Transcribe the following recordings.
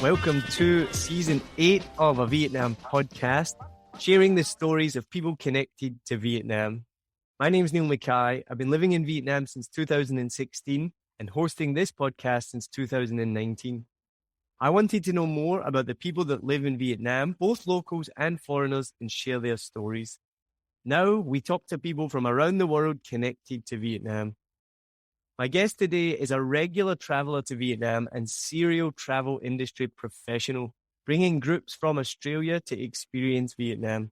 Welcome to season 8 of a Vietnam podcast, sharing the stories of people connected to Vietnam. My name is Niall Mackay. I've been living in Vietnam since 2016 and hosting this podcast since 2019. I wanted to know more about the people that live in Vietnam, both locals and foreigners, and share their stories. Now we talk to people from around the world connected to Vietnam. My guest today is a regular traveller to Vietnam and serial travel industry professional, bringing groups from Australia to experience Vietnam.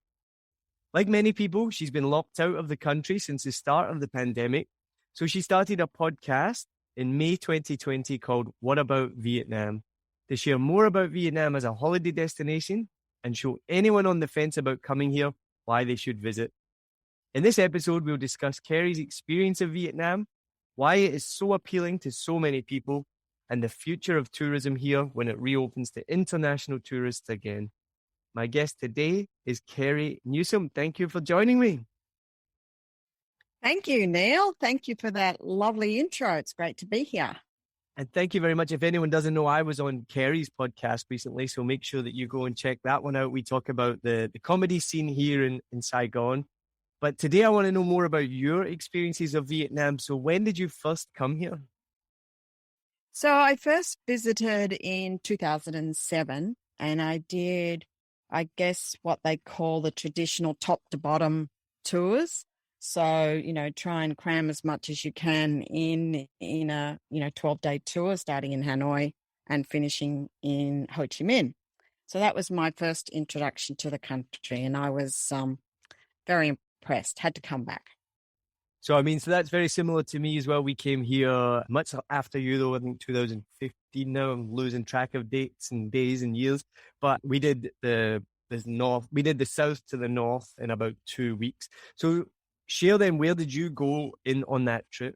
Like many people, she's been locked out of the country since the start of the pandemic, so she started a podcast in May 2020 called What About Vietnam, to share more about Vietnam as a holiday destination and show anyone on the fence about coming here why they should visit. In this episode, we'll discuss Kerry's experience of Vietnam, why it is so appealing to so many people, and the future of tourism here when it reopens to international tourists again. My guest today is Kerry Newsome. Thank you for joining me. Thank you, Neil. Thank you for that lovely intro. It's great to be here. And thank you very much. If anyone doesn't know, I was on Kerry's podcast recently, so make sure that you go and check that one out. We talk about the comedy scene here in Saigon. But today I want to know more about your experiences of Vietnam. So when did you first come here? So I first visited in 2007 and I did, I guess, what they call the traditional top to bottom tours. So, try and cram as much as you can in a, 12-day tour starting in Hanoi and finishing in Ho Chi Minh. So that was my first introduction to the country and I was very impressed, had to come back. So that's very similar to me as well. We came here much after you, though, I think 2015 now. I'm losing track of dates and days and years. But we did the south to the north in about 2 weeks. So share then, where did you go on that trip?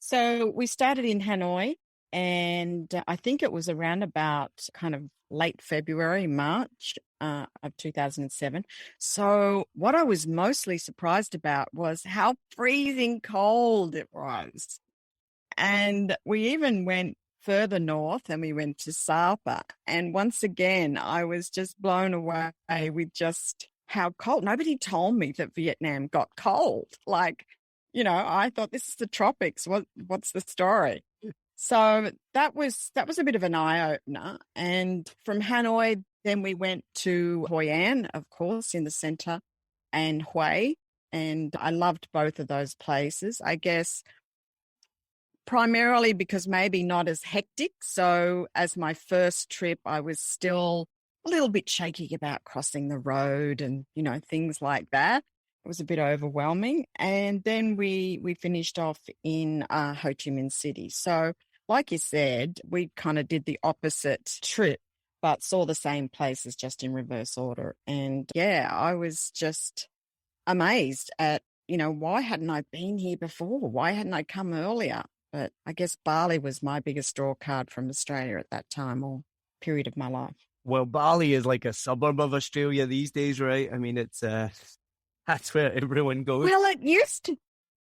So we started in Hanoi and I think it was around about kind of late February, March of 2007. So what I was mostly surprised about was how freezing cold it was. And we even went further north and we went to Sapa. And once again, I was just blown away with just how cold. Nobody told me that Vietnam got cold. I thought this is the tropics. What's the story? So that was a bit of an eye-opener. And from Hanoi, then we went to Hoi An, of course, in the center, and Hue. And I loved both of those places, I guess, primarily because maybe not as hectic. So as my first trip, I was still a little bit shaky about crossing the road and, things like that. It was a bit overwhelming. And then we finished off in Ho Chi Minh City. So like you said, we kind of did the opposite trip, but saw the same places just in reverse order. And yeah, I was just amazed at, why hadn't I been here before? Why hadn't I come earlier? But I guess Bali was my biggest draw card from Australia at that time or period of my life. Well, Bali is like a suburb of Australia these days, right? It's that's where everyone goes. Well, it used to,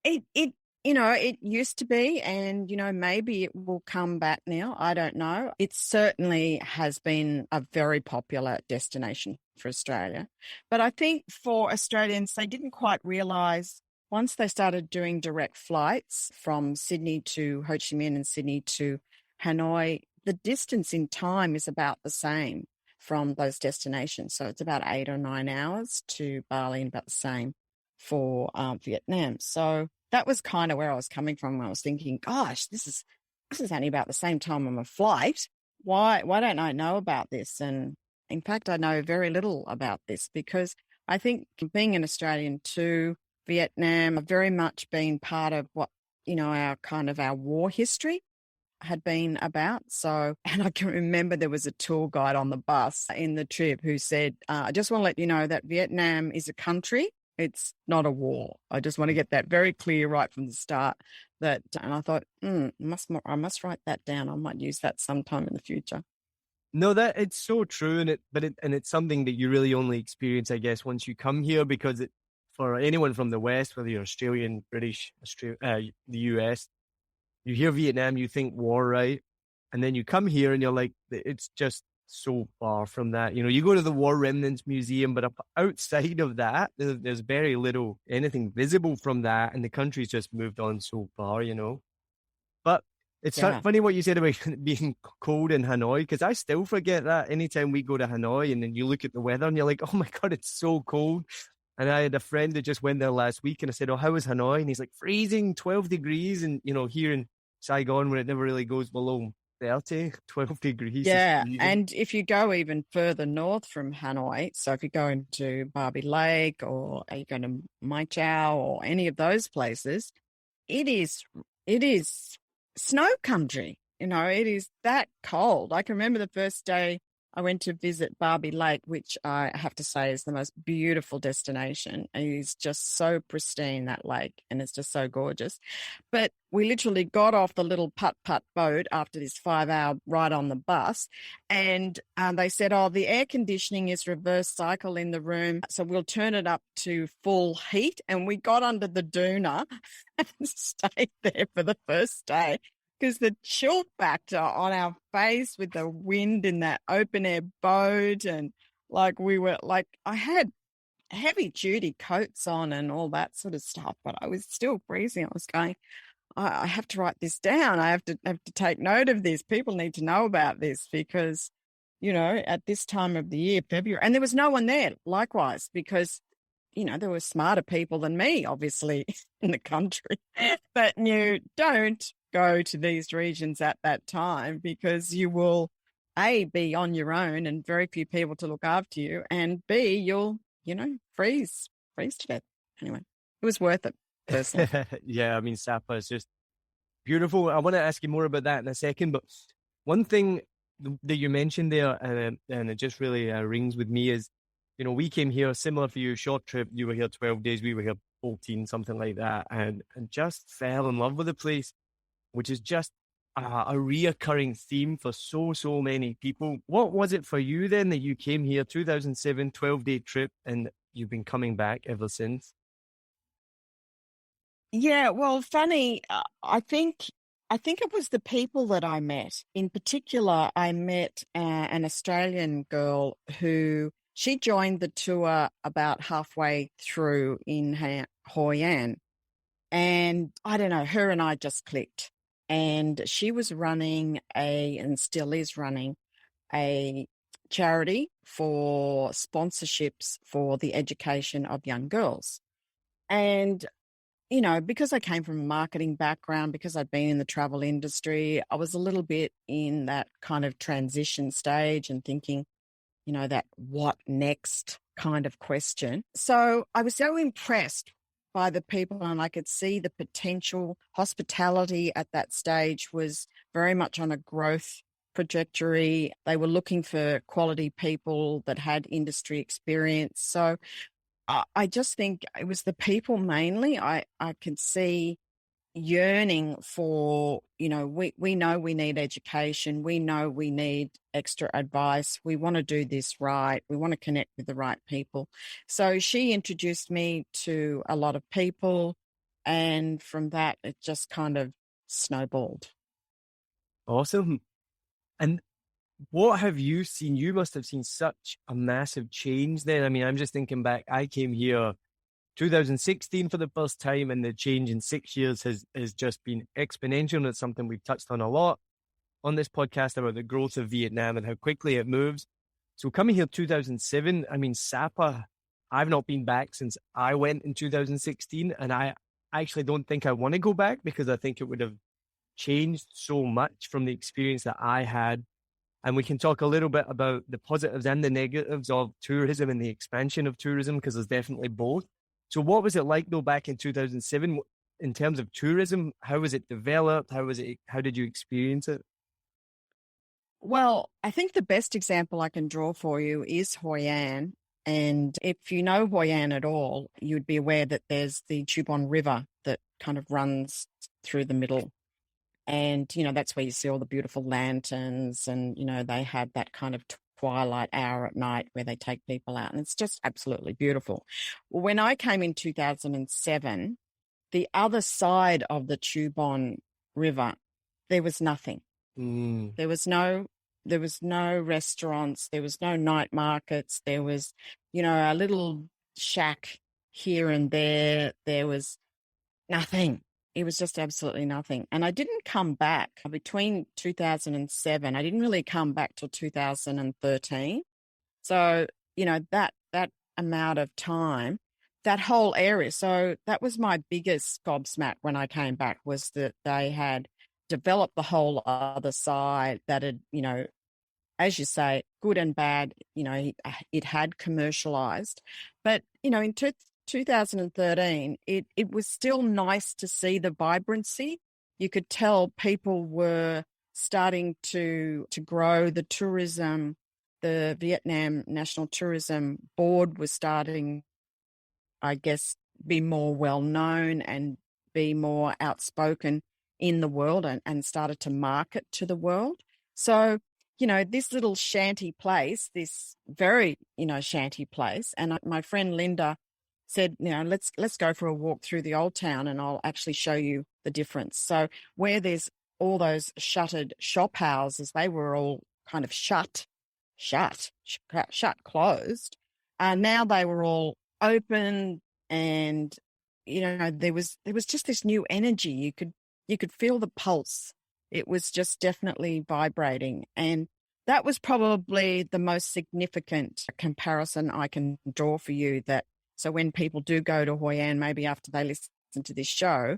it used to be, and, maybe it will come back now. I don't know. It certainly has been a very popular destination for Australia. But I think for Australians, they didn't quite realise once they started doing direct flights from Sydney to Ho Chi Minh and Sydney to Hanoi, the distance in time is about the same from those destinations. So it's about 8 or 9 hours to Bali and about the same for Vietnam. So that was kind of where I was coming from. I was thinking, gosh, this is only about the same time on a flight. Why don't I know about this? And in fact, I know very little about this because I think being an Australian too, Vietnam have very much been part of what, our war history had been about. So, and I can remember there was a tour guide on the bus in the trip who said, I just want to let you know that Vietnam is a country. It's not a war. I just want to get that very clear right from the start. And I thought, I must write that down. I might use that sometime in the future. No, that it's so true, and it's something that you really only experience, I guess, once you come here, because for anyone from the West, whether you're Australian, British, the US, you hear Vietnam, you think war, right? And then you come here and you're like, it's just so far from that. You know, you go to the War Remnants Museum, but outside of that, there's very little anything visible from that. And the country's just moved on so far, you know. But it's funny what you said about being cold in Hanoi, because I still forget that anytime we go to Hanoi and then you look at the weather and you're like, oh my God, it's so cold. And I had a friend that just went there last week and I said, oh, how was Hanoi? And he's like, freezing, 12 degrees. And, you know, here in Saigon, where it never really goes below 30, 12 degrees. Yeah. And if you go even further north from Hanoi, so if you're going to Barbie Lake or are you going to Mai Chau or any of those places, it is snow country. You know, it is that cold. I can remember the first day I went to visit Barbie Lake, which I have to say is the most beautiful destination. It is just so pristine, that lake, and it's just so gorgeous. But we literally got off the little putt-putt boat after this 5-hour ride on the bus, and they said, oh, the air conditioning is reverse cycle in the room, so we'll turn it up to full heat. And we got under the doona and stayed there for the first day, because the chill factor on our face with the wind in that open air boat, and like we were like, I had heavy duty coats on and all that sort of stuff, but I was still freezing. I was going, I have to write this down. I have to take note of this. People need to know about this, because, you know, at this time of the year, February, and there was no one there likewise, because, you know, there were smarter people than me, obviously, in the country, but you don't go to these regions at that time, because you will, A, be on your own and very few people to look after you, and B, you'll, you know, freeze to death. Anyway, it was worth it, personally. Yeah, I mean, Sapa is just beautiful. I want to ask you more about that in a second, but one thing that you mentioned there, and it just really rings with me, is, you know, we came here, similar for you, short trip. You were here 12 days, we were here 14, something like that, and just fell in love with the place, which is just a reoccurring theme for so many people. What was it for you then that you came here, 2007, 12-day trip, and you've been coming back ever since? Yeah, well, funny, I think it was the people that I met. In particular, I met an Australian girl who, she joined the tour about halfway through in Hoi An. And I don't know, her and I just clicked. And she was running and still is running, a charity for sponsorships for the education of young girls. And, you know, because I came from a marketing background, because I'd been in the travel industry, I was a little bit in that kind of transition stage and thinking, you know, that what next kind of question. So I was so impressed by the people, and I could see the potential. Hospitality at that stage was very much on a growth trajectory. They were looking for quality people that had industry experience. So I just think it was the people mainly. I could see yearning for, you know, we know we need education. We know we need extra advice. We want to do this right. We want to connect with the right people. So she introduced me to a lot of people, and from that, it just kind of snowballed. Awesome. And what have you seen? You must have seen such a massive change then. I mean, I'm just thinking back, I came here 2016 for the first time, and the change in 6 years has just been exponential. And it's something we've touched on a lot on this podcast about the growth of Vietnam and how quickly it moves. So coming here 2007, I mean, Sapa, I've not been back since I went in 2016. And I actually don't think I want to go back, because I think it would have changed so much from the experience that I had. And we can talk a little bit about the positives and the negatives of tourism and the expansion of tourism, because there's definitely both. So what was it like though back in 2007 in terms of tourism? How was it developed? How did you experience it? Well, I think the best example I can draw for you is Hoi An. And if you know Hoi An at all, you'd be aware that there's the Chubon River that kind of runs through the middle. And, you know, that's where you see all the beautiful lanterns, and, you know, they have that kind of twilight hour at night where they take people out, and it's just absolutely beautiful. When I came in 2007, the other side of the Chubon River, there was nothing. Mm. There was no restaurants, there was no night markets, there was, a little shack here and there. There was nothing. It was just absolutely nothing. And I didn't come back between 2007. I didn't really come back till 2013. So, that amount of time, that whole area. So that was my biggest gobsmack when I came back, was that they had developed the whole other side, that had, as you say, good and bad, it had commercialized. But, in 2013, it was still nice to see the vibrancy. You could tell people were starting to grow the tourism. The Vietnam National Tourism Board was starting, I guess, be more well known and be more outspoken in the world, and started to market to the world. So, this little shanty place, this very, shanty place, and my friend Linda said, let's go for a walk through the old town and I'll actually show you the difference. So where there's all those shuttered shop houses, they were all kind of shut, closed. Now they were all open, and there was just this new energy. You could feel the pulse. It was just definitely vibrating, and that was probably the most significant comparison I can draw for you. That so when people do go to Hoi An, maybe after they listen to this show,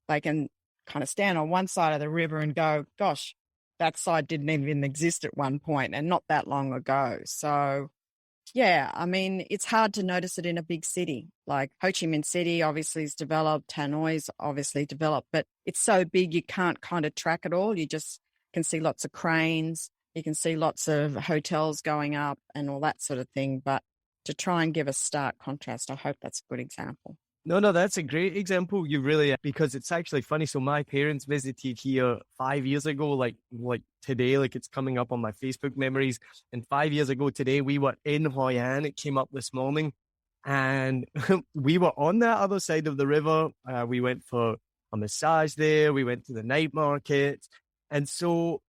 they can kind of stand on one side of the river and go, "Gosh, that side didn't even exist at one point, and not that long ago." So, yeah, I mean, it's hard to notice it in a big city. Like Ho Chi Minh City obviously is developed, Hanoi's obviously developed, but it's so big you can't kind of track it all. You just can see lots of cranes, you can see lots of hotels going up and all that sort of thing. But to try and give a stark contrast, I hope that's a good example. No, that's a great example. You really, because it's actually funny. So my parents visited here 5 years ago, like today, like it's coming up on my Facebook memories. And 5 years ago today, we were in Hoi An. It came up this morning, and we were on that other side of the river. We went for a massage there. We went to the night market, and so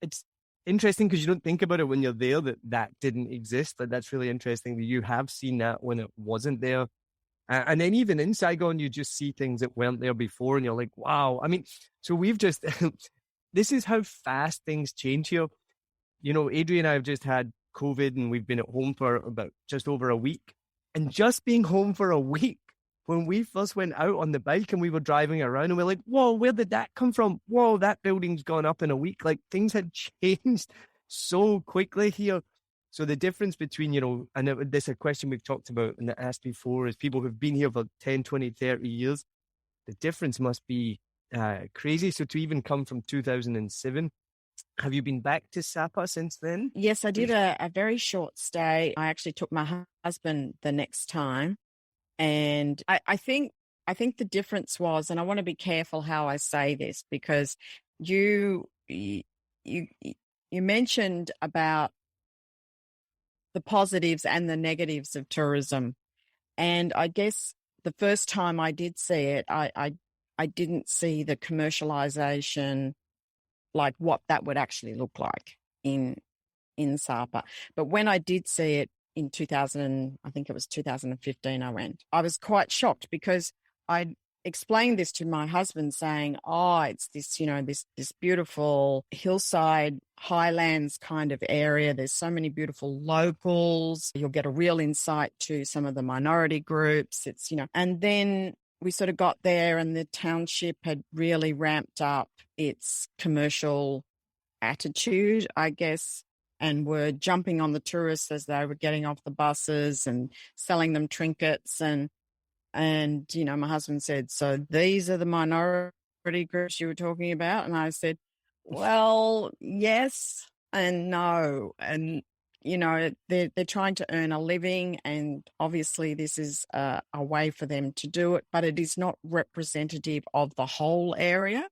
it's interesting because you don't think about it when you're there that didn't exist. But that's really interesting that you have seen that when it wasn't there. And then even in Saigon, you just see things that weren't there before, and you're like, wow. I mean, so we've just, this is how fast things change here. Adrian and I have just had COVID, and we've been at home for about just over a week. And just being home for a week, when we first went out on the bike and we were driving around, and we're like, whoa, where did that come from? Whoa, that building's gone up in a week. Like, things had changed so quickly here. So the difference between, and this is a question we've talked about and asked before, is people who've been here for 10, 20, 30 years, the difference must be crazy. So to even come from 2007, have you been back to Sapa since then? Yes, I did a very short stay. I actually took my husband the next time. And I think the difference was, and I want to be careful how I say this, because you mentioned about the positives and the negatives of tourism. And I guess the first time I did see it, I didn't see the commercialization, like what that would actually look like in Sapa. But when I did see it in 2000, I think it was 2015, I was quite shocked, because I explained this to my husband, saying, oh, it's this, this beautiful hillside highlands kind of area. There's so many beautiful locals. You'll get a real insight to some of the minority groups. It's, and then we sort of got there, and the township had really ramped up its commercial attitude, I guess, and were jumping on the tourists as they were getting off the buses and selling them trinkets. And my husband said, so these are the minority groups you were talking about? And I said, well, yes and no. And, they're trying to earn a living, and obviously this is a way for them to do it, but it is not representative of the whole area.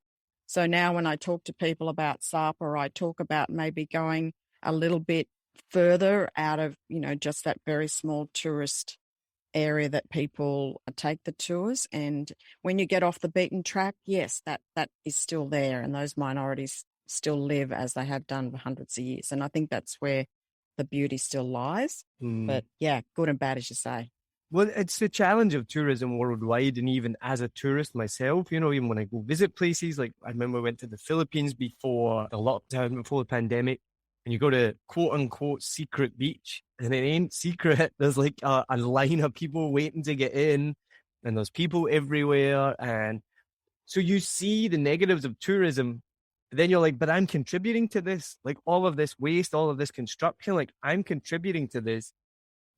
So now when I talk to people about Sapa, I talk about maybe going a little bit further out of, just that very small tourist area that people take the tours. And when you get off the beaten track, yes, that is still there, and those minorities still live as they have done for hundreds of years. And I think that's where the beauty still lies. But yeah, good and bad, as you say. Well, it's the challenge of tourism worldwide. And even as a tourist myself, even when I go visit places, like I remember I went to the Philippines before the lockdown, before the pandemic, and you go to quote unquote secret beach, and it ain't secret. There's like a line of people waiting to get in, and there's people everywhere. And so you see the negatives of tourism, but then you're like, but I'm contributing to this, like all of this waste, all of this construction, like I'm contributing to this,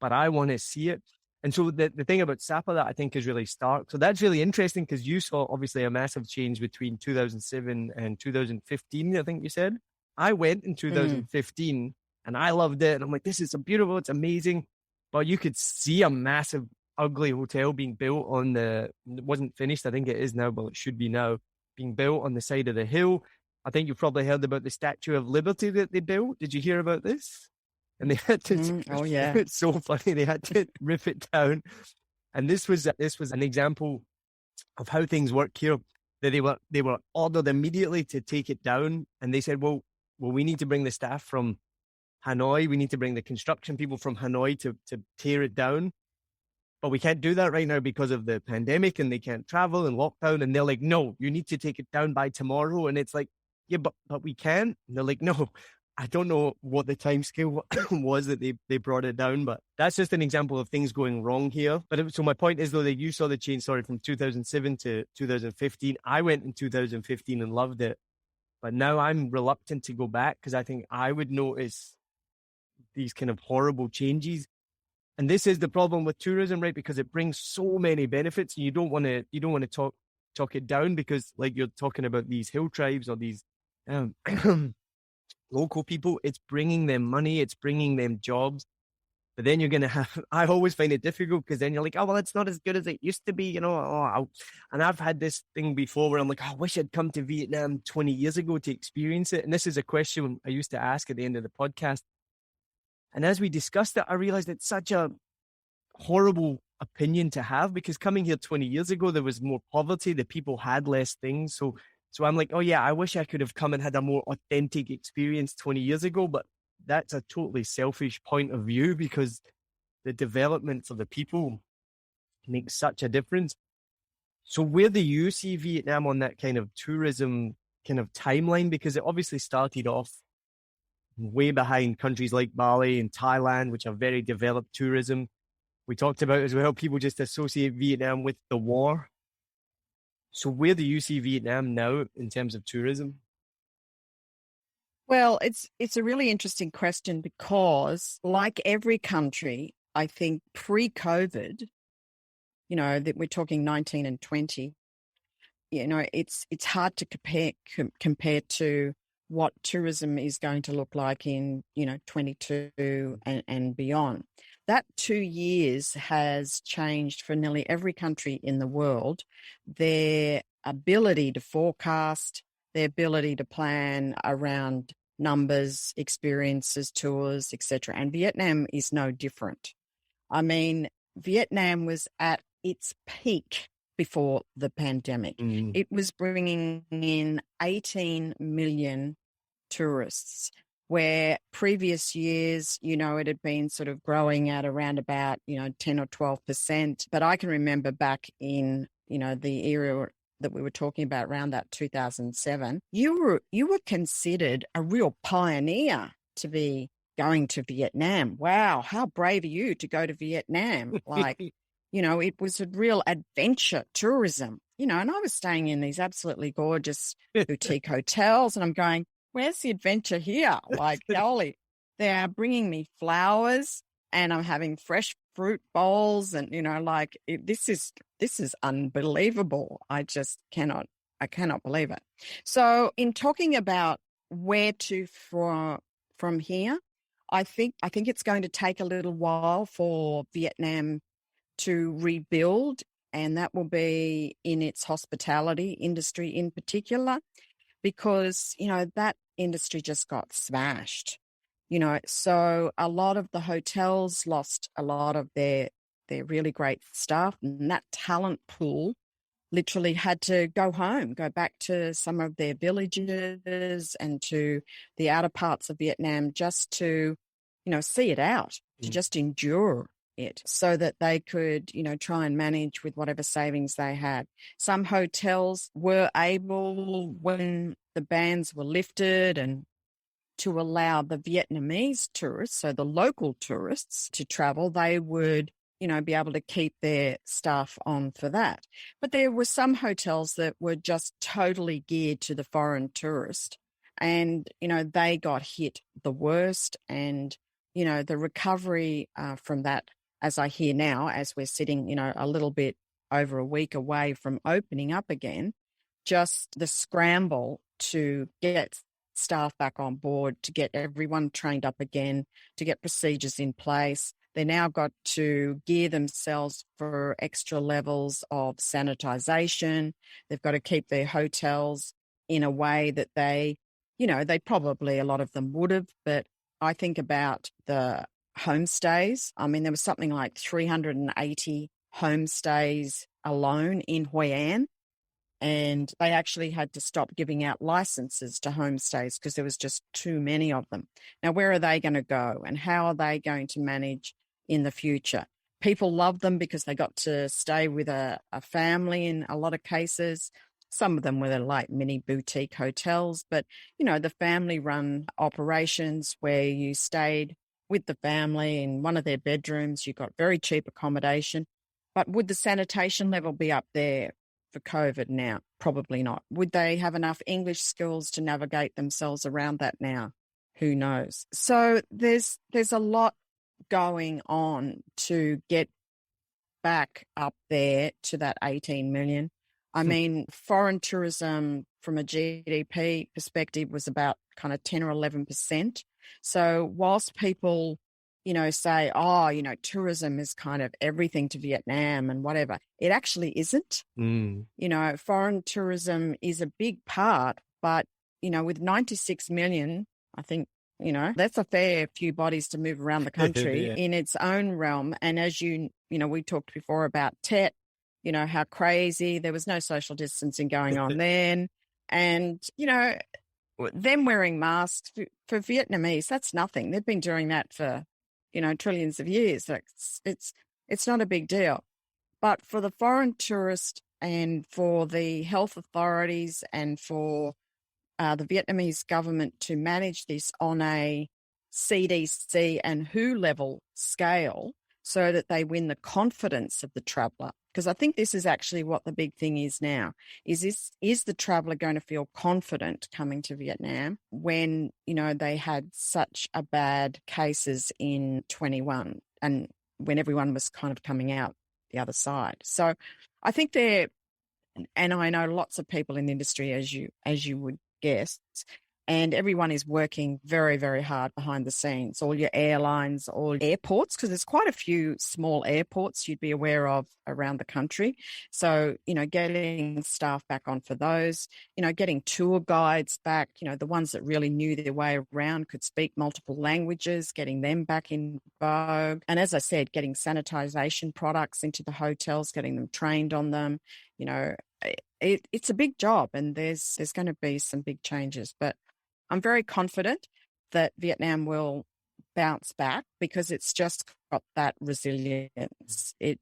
but I want to see it. And so the thing about Sapa that I think is really stark. So that's really interesting because you saw obviously a massive change between 2007 and 2015, I think you said. I went in 2015 and I loved it. And I'm like, this is so beautiful. It's amazing. But you could see a massive, ugly hotel being built it wasn't finished. I think it is now, but it should be now, being built on the side of the hill. I think you've probably heard about the Statue of Liberty that they built. Did you hear about this? And they had to, oh yeah, it's so funny. They had to rip it down. And this was an example of how things work here. That they were ordered immediately to take it down. And they said, well, we need to bring the staff from Hanoi. We need to bring the construction people from Hanoi to tear it down. But we can't do that right now because of the pandemic and they can't travel and lockdown. And they're like, no, you need to take it down by tomorrow. And it's like, yeah, but we can't. And they're like, no. I don't know what the time scale was that they brought it down, but that's just an example of things going wrong here. But so my point is, though, that you saw the change, from 2007 to 2015. I went in 2015 and loved it, but now I'm reluctant to go back because I think I would notice these kind of horrible changes. And this is the problem with tourism, right? Because it brings so many benefits, and you don't want to talk it down because, like, you're talking about these hill tribes or these local people. It's bringing them money, it's bringing them jobs. But then you're going to have, I always find it difficult because then you're like, oh, well, it's not as good as it used to be, and I've had this thing before where I'm like, oh, I wish I'd come to Vietnam 20 years ago to experience it. And this is a question I used to ask at the end of the podcast. And as we discussed it, I realized it's such a horrible opinion to have because coming here 20 years ago, there was more poverty, the people had less things. So I'm like, oh yeah, I wish I could have come and had a more authentic experience 20 years ago, but that's a totally selfish point of view because the development for the people makes such a difference. So where do you see Vietnam on that kind of tourism kind of timeline? Because it obviously started off way behind countries like Bali and Thailand, which are very developed tourism. We talked about as well, people just associate Vietnam with the war. So where do you see Vietnam now in terms of tourism? Well, it's a really interesting question because, like every country, I think pre-COVID, that we're talking 19 and 20, it's hard to compare to what tourism is going to look like in 22 and beyond. That 2 years has changed for nearly every country in the world, their ability to forecast, their ability to plan around numbers, experiences, tours, etc. And Vietnam is no different. I mean, Vietnam was at its peak before the pandemic. It was bringing in 18 million tourists, where previous years, it had been sort of growing at around about, 10 or 12%. But I can remember back in, the era that we were talking about around that 2007, you were considered a real pioneer to be going to Vietnam. Wow, how brave are you to go to Vietnam? Like, it was a real adventure tourism, and I was staying in these absolutely gorgeous boutique hotels and I'm going, where's the adventure here? Like, golly, they are bringing me flowers and I'm having fresh fruit bowls and, this is unbelievable. I cannot believe it. So in talking about where to from here, I think it's going to take a little while for Vietnam to rebuild, and that will be in its hospitality industry in particular, because, that industry just got smashed, so a lot of the hotels lost a lot of their really great staff, and that talent pool literally had to go home, go back to some of their villages and to the outer parts of Vietnam just to, see it out, to just endure it so that they could, try and manage with whatever savings they had. Some hotels were able, when the bans were lifted, and to allow the Vietnamese tourists, so the local tourists, to travel, they would, be able to keep their staff on for that. But there were some hotels that were just totally geared to the foreign tourist. And, they got hit the worst. And, the recovery from that, as I hear now, as we're sitting, a little bit over a week away from opening up again, just the scramble to get staff back on board, to get everyone trained up again, to get procedures in place. They now got to gear themselves for extra levels of sanitization. They've got to keep their hotels in a way that they probably, a lot of them would have, but I think about the homestays. I mean, there was something like 380 homestays alone in Hoi An. And they actually had to stop giving out licenses to homestays because there was just too many of them. Now, where are they going to go and how are they going to manage in the future? People love them because they got to stay with a family in a lot of cases. Some of them were like mini boutique hotels, but, the family-run operations where you stayed with the family in one of their bedrooms, you got very cheap accommodation. But would the sanitation level be up there for COVID now? Probably not. Would they have enough English skills to navigate themselves around that now? Who knows? So there's a lot going on to get back up there to that 18 million. I mean, foreign tourism from a GDP perspective was about kind of 10 or 11%. So whilst people, say, tourism is kind of everything to Vietnam and whatever, it actually isn't. Foreign tourism is a big part, but, with 96 million, I think, that's a fair few bodies to move around the country Yeah. in its own realm. And as we talked before about Tet, how crazy, there was no social distancing going on then. And, them wearing masks for Vietnamese, that's nothing. They've been doing that for, trillions of years. It's not a big deal. But for the foreign tourist and for the health authorities and for the Vietnamese government to manage this on a CDC and WHO level scale so that they win the confidence of the traveller. Because I think this is actually what the big thing is now. Is the traveller going to feel confident coming to Vietnam when, they had such a bad cases in 21 and when everyone was kind of coming out the other side? So I think and I know lots of people in the industry, as you would guess, and everyone is working very, very hard behind the scenes. All your airlines, all airports, because there's quite a few small airports you'd be aware of around the country. So, getting staff back on for those, getting tour guides back, the ones that really knew their way around, could speak multiple languages, getting them back in vogue. And as I said, getting sanitization products into the hotels, getting them trained on them, it's a big job and there's going to be some big changes. But I'm very confident that Vietnam will bounce back because it's just got that resilience. It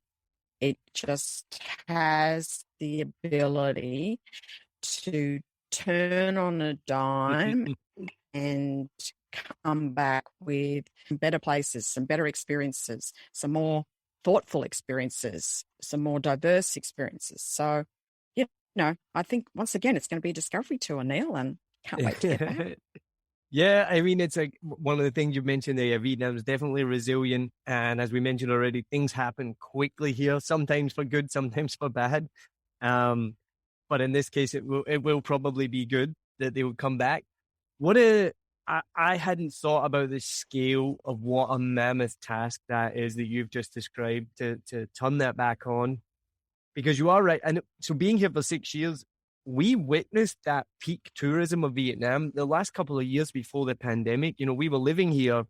just has the ability to turn on a dime and come back with better places, some better experiences, some more thoughtful experiences, some more diverse experiences. So, I think once again, it's going to be a discovery tour, Neil, and can't wait to get back. Yeah, I mean, it's like one of the things you mentioned there. Vietnam is definitely resilient. And as we mentioned already, things happen quickly here, sometimes for good, sometimes for bad. But in this case, it will probably be good that they will come back. I hadn't thought about the scale of what a mammoth task that is that you've just described to turn that back on. Because you are right. And so being here for 6 years, we witnessed that peak tourism of Vietnam the last couple of years before the pandemic. We were living here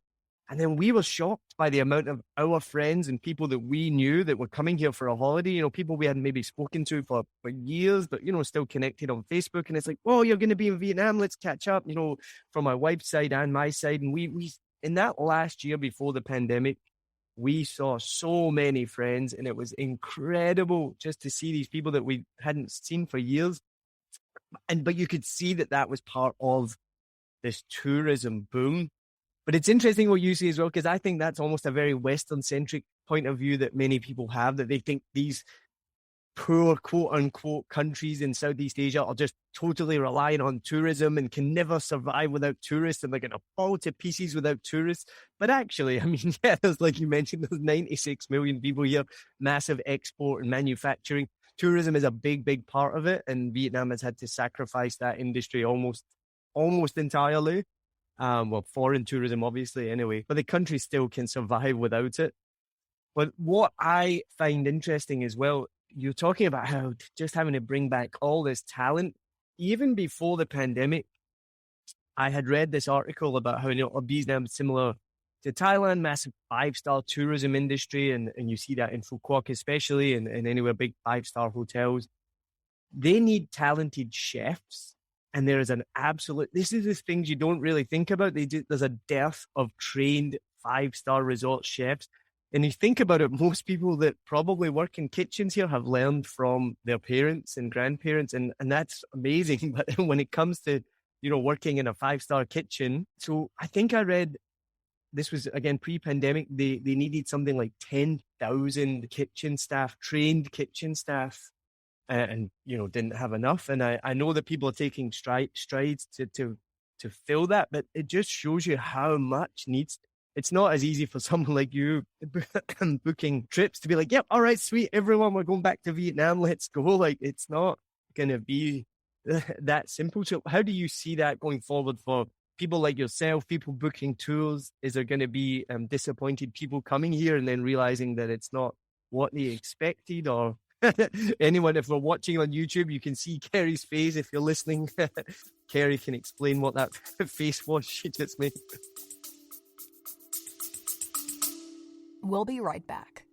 And then we were shocked by the amount of our friends and people that we knew that were coming here for a holiday, people we hadn't maybe spoken to for years, but, still connected on Facebook. And it's like, oh, you're going to be in Vietnam. Let's catch up, from my wife's side and my side. And we in that last year before the pandemic, we saw so many friends, and it was incredible just to see these people that we hadn't seen for years. But you could see that was part of this tourism boom. But it's interesting what you say as well, because I think that's almost a very Western-centric point of view that many people have, that they think these poor, quote-unquote, countries in Southeast Asia are just totally relying on tourism and can never survive without tourists, and they're going to fall to pieces without tourists. But actually, I mean, there's, like you mentioned, there's 96 million people here, massive export and manufacturing. Tourism is a big, big part of it, and Vietnam has had to sacrifice that industry almost entirely. Foreign tourism, obviously, anyway, but the country still can survive without it. But what I find interesting as well, you're talking about how just having to bring back all this talent. Even before the pandemic, I had read this article about how Vietnam is similar to Thailand, massive 5-star tourism industry, and you see that in Phu Quoc especially, and anywhere big 5-star hotels. They need talented chefs. And there is this is the things you don't really think about. There's a dearth of trained 5-star resort chefs. And you think about it, most people that probably work in kitchens here have learned from their parents and grandparents. And that's amazing. But when it comes to, working in a 5-star kitchen. So I think I read, this was again pre-pandemic, they needed something like 10,000 trained kitchen staff. And didn't have enough. And I know that people are taking strides to fill that, but it just shows you how much needs. It's not as easy for someone like you booking trips to be like, yep, all right, sweet, everyone, we're going back to Vietnam, let's go. Like, it's not going to be that simple. So how do you see that going forward for people like yourself, people booking tours? Is there going to be disappointed people coming here and then realizing that it's not what they expected? Or anyone, if we're watching on YouTube, you can see Kerry's face. If you're listening, Kerry can explain what that face was she just made. We'll be right back.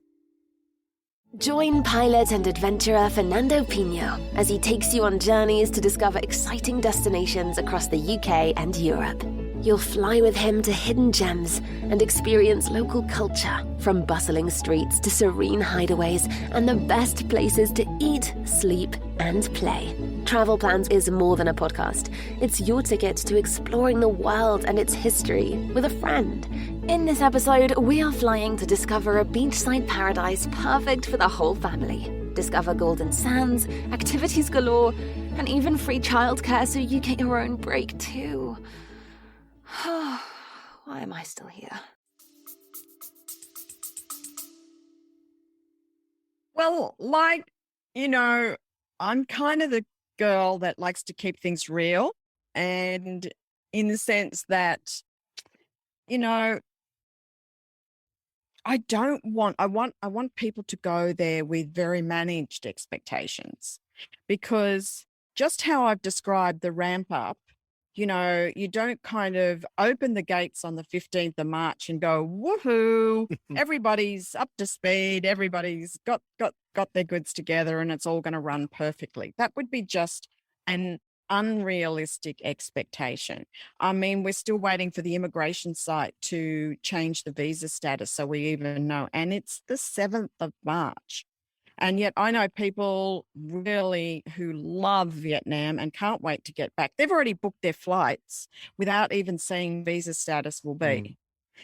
Join pilot and adventurer Fernando Pino as he takes you on journeys to discover exciting destinations across the UK and Europe. You'll fly with him to hidden gems and experience local culture, from bustling streets to serene hideaways and the best places to eat, sleep, and play. Travel Plans is more than a podcast. It's your ticket to exploring the world and its history with a friend. In this episode, we are flying to discover a beachside paradise perfect for the whole family. Discover golden sands, activities galore, and even free childcare so you get your own break too. Why am I still here? Well, I'm kind of the girl that likes to keep things real, and in the sense that, I want people to go there with very managed expectations, because just how I've described the ramp up, you don't kind of open the gates on the 15th of March and go, woohoo, everybody's up to speed, everybody's got their goods together and it's all going to run perfectly. That would be just an unrealistic expectation. I mean, we're still waiting for the immigration site to change the visa status so we even know. And it's the 7th of March. And yet I know people really who love Vietnam and can't wait to get back. They've already booked their flights without even seeing visa status will be.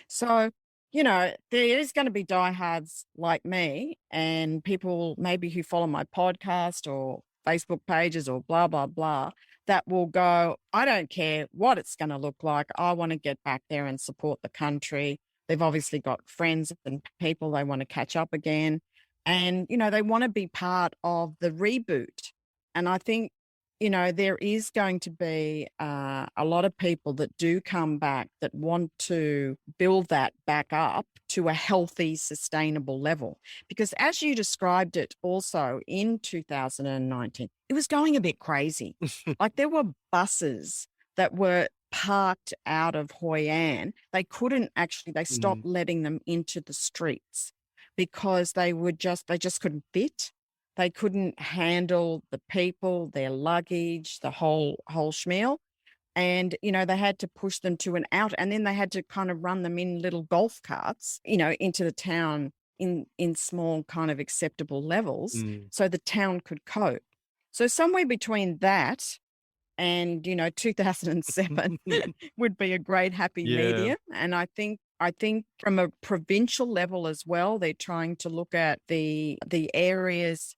So, there is going to be diehards like me and people maybe who follow my podcast or Facebook pages or blah, blah, blah, that will go, I don't care what it's going to look like. I want to get back there and support the country. They've obviously got friends and people they want to catch up again. And, they want to be part of the reboot. And I think, there is going to be a lot of people that do come back that want to build that back up to a healthy, sustainable level. Because as you described it also in 2019, it was going a bit crazy. Like there were buses that were parked out of Hoi An, they couldn't actually, they stopped letting them into the streets because they just couldn't fit. They couldn't handle the people, their luggage, the whole schmeal. And, they had to push them to an out, and then they had to kind of run them in little golf carts, into the town in small kind of acceptable levels so the town could cope. So somewhere between that and 2007 would be a great happy medium. And I think from a provincial level as well, they're trying to look at the areas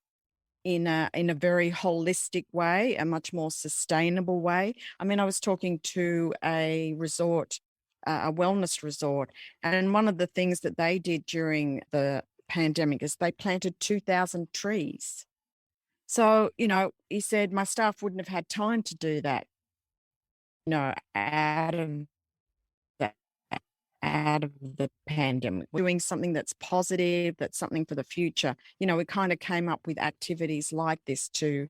in a very holistic way, a much more sustainable way. I mean, I was talking to a resort, a wellness resort, and one of the things that they did during the pandemic is they planted 2,000 trees. So, he said, my staff wouldn't have had time to do that, out of the pandemic. We're doing something that's positive, that's something for the future. We kind of came up with activities like this to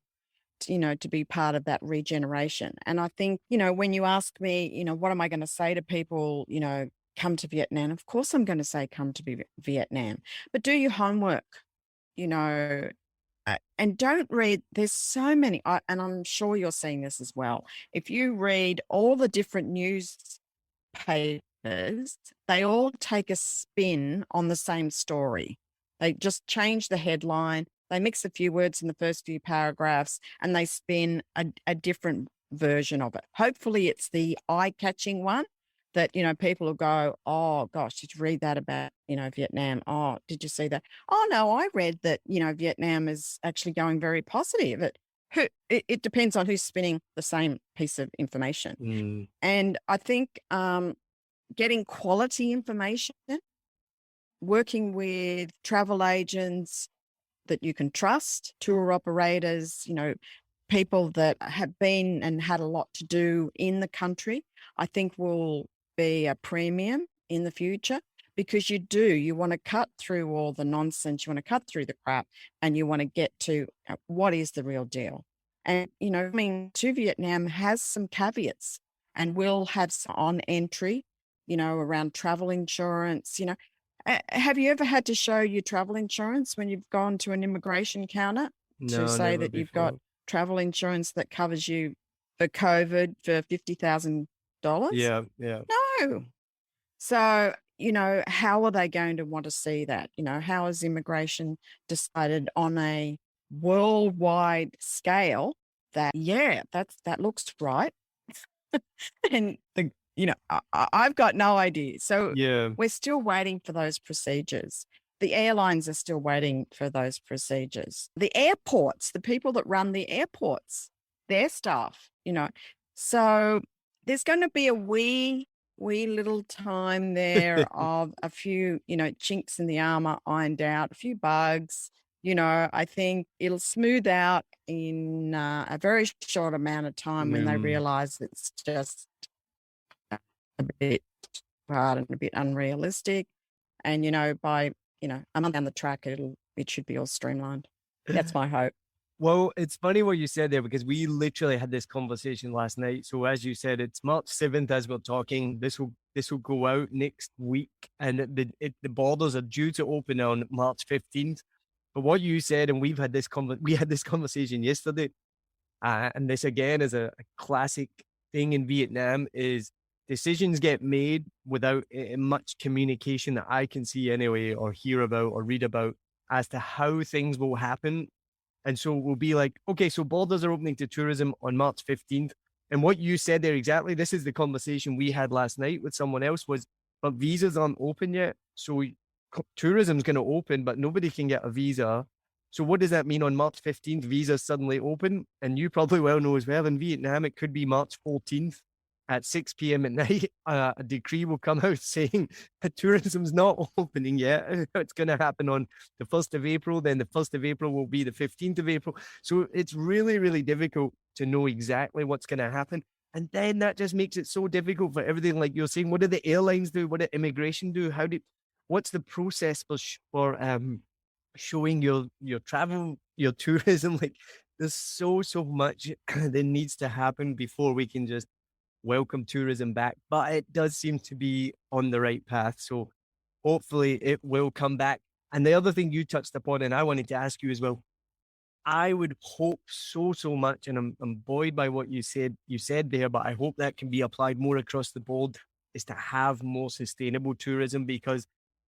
be part of that regeneration. And I think, when you ask me, what am I going to say to people, come to Vietnam? Of course, I'm going to say, come to Vietnam, but do your homework, and don't read. There's so many, and I'm sure you're seeing this as well. If you read all the different newspapers, they all take a spin on the same story. They just change the headline. They mix a few words in the first few paragraphs, and they spin a different version of it. Hopefully it's the eye-catching one that, people will go, oh gosh, did you read that about, Vietnam? Oh, did you see that? Oh no, I read that, Vietnam is actually going very positive. It depends on who's spinning the same piece of information. And I think getting quality information, working with travel agents that you can trust, tour operators, people that have been and had a lot to do in the country, I think will be a premium in the future, because you want to cut through all the nonsense, you want to cut through the crap, and you want to get to what is the real deal. And, coming to Vietnam has some caveats, and will have some on entry, around travel insurance. Have you ever had to show your travel insurance when you've gone to an immigration counter to say that you've got travel insurance that covers you for COVID for $50,000? Yeah. No. So, how are they going to want to see that? How has immigration decided on a worldwide scale that, that looks right? And I've got no idea. So we're still waiting for those procedures. The airlines are still waiting for those procedures. The airports, the people that run the airports, their staff, So there's going to be a wee little time there of a few, chinks in the armor ironed out, a few bugs. I think it'll smooth out in a very short amount of time when they realize it's just a bit hard and a bit unrealistic. And, by, a month down the track, it should be all streamlined. That's my hope. Well, it's funny what you said there, because we literally had this conversation last night. So as you said, it's March 7th as we're talking. This will go out next week, and the borders are due to open on March 15th. But what you said, and we had this conversation yesterday, and this again is a classic thing in Vietnam, is decisions get made without much communication that I can see anyway, or hear about or read about, as to how things will happen. And so we'll be like, okay, so borders are opening to tourism on March 15th. And what you said there exactly, this is the conversation we had last night with someone else, was, but visas aren't open yet. So tourism's going to open, but nobody can get a visa. So what does that mean on March 15th? Visas suddenly open. And you probably well know as well, in Vietnam, it could be March 14th at 6 p.m. at night. A decree will come out saying that tourism's not opening yet. It's going to happen on the 1st of April. Then the 1st of April will be the 15th of April. So it's really, really difficult to know exactly what's going to happen. And then that just makes it so difficult for everything. Like you're saying, what do the airlines do? What do immigration do? What's the process for showing your travel, your tourism? Like there's so much that needs to happen before we can just welcome tourism back, but it does seem to be on the right path. So hopefully it will come back. And the other thing you touched upon, and I wanted to ask you as well, I would hope so much, and I'm buoyed by what you said there, but I hope that can be applied more across the board, is to have more sustainable tourism, because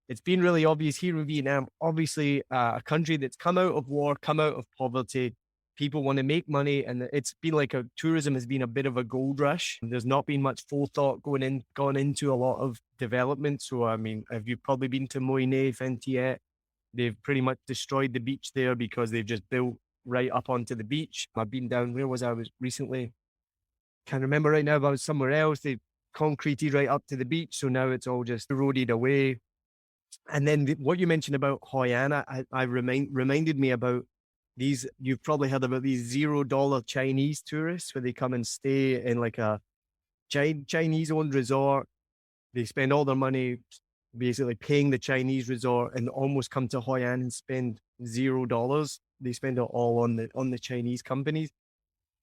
it's been really obvious here in Vietnam, obviously a country that's come out of war, come out of poverty. People want to make money, and it's been like tourism has been a bit of a gold rush. There's not been much forethought gone into a lot of development. So, I mean, have you probably been to Moine, Phan Thiet? They've pretty much destroyed the beach there because they've just built right up onto the beach. I've been down, where was I was recently? Can't remember right now, but I was somewhere else. They concreted right up to the beach. So now it's all just eroded away. And then what you mentioned about Hoi An, I reminded me about these, you've probably heard about these $0 Chinese tourists where they come and stay in like a Chinese owned resort. They spend all their money basically paying the Chinese resort and almost come to Hoi An and spend $0. They spend it all on the Chinese companies.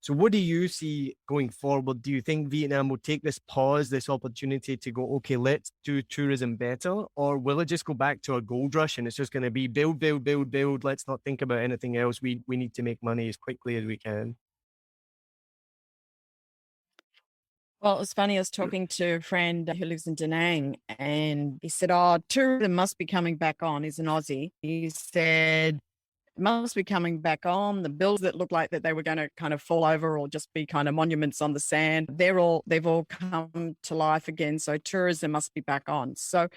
So what do you see going forward? Do you think Vietnam will take this pause, this opportunity to go, okay, let's do tourism better? Or will it just go back to a gold rush and it's just going to be build? Let's not think about anything else. We need to make money as quickly as we can. Well, it was funny. I was talking to a friend who lives in Da Nang, and he said, "Oh, tourism must be coming back on." He's an Aussie. He said, "It must be coming back on. The buildings that look like that they were going to kind of fall over or just be kind of monuments on the sand, they've all come to life again. So tourism must be back on." So,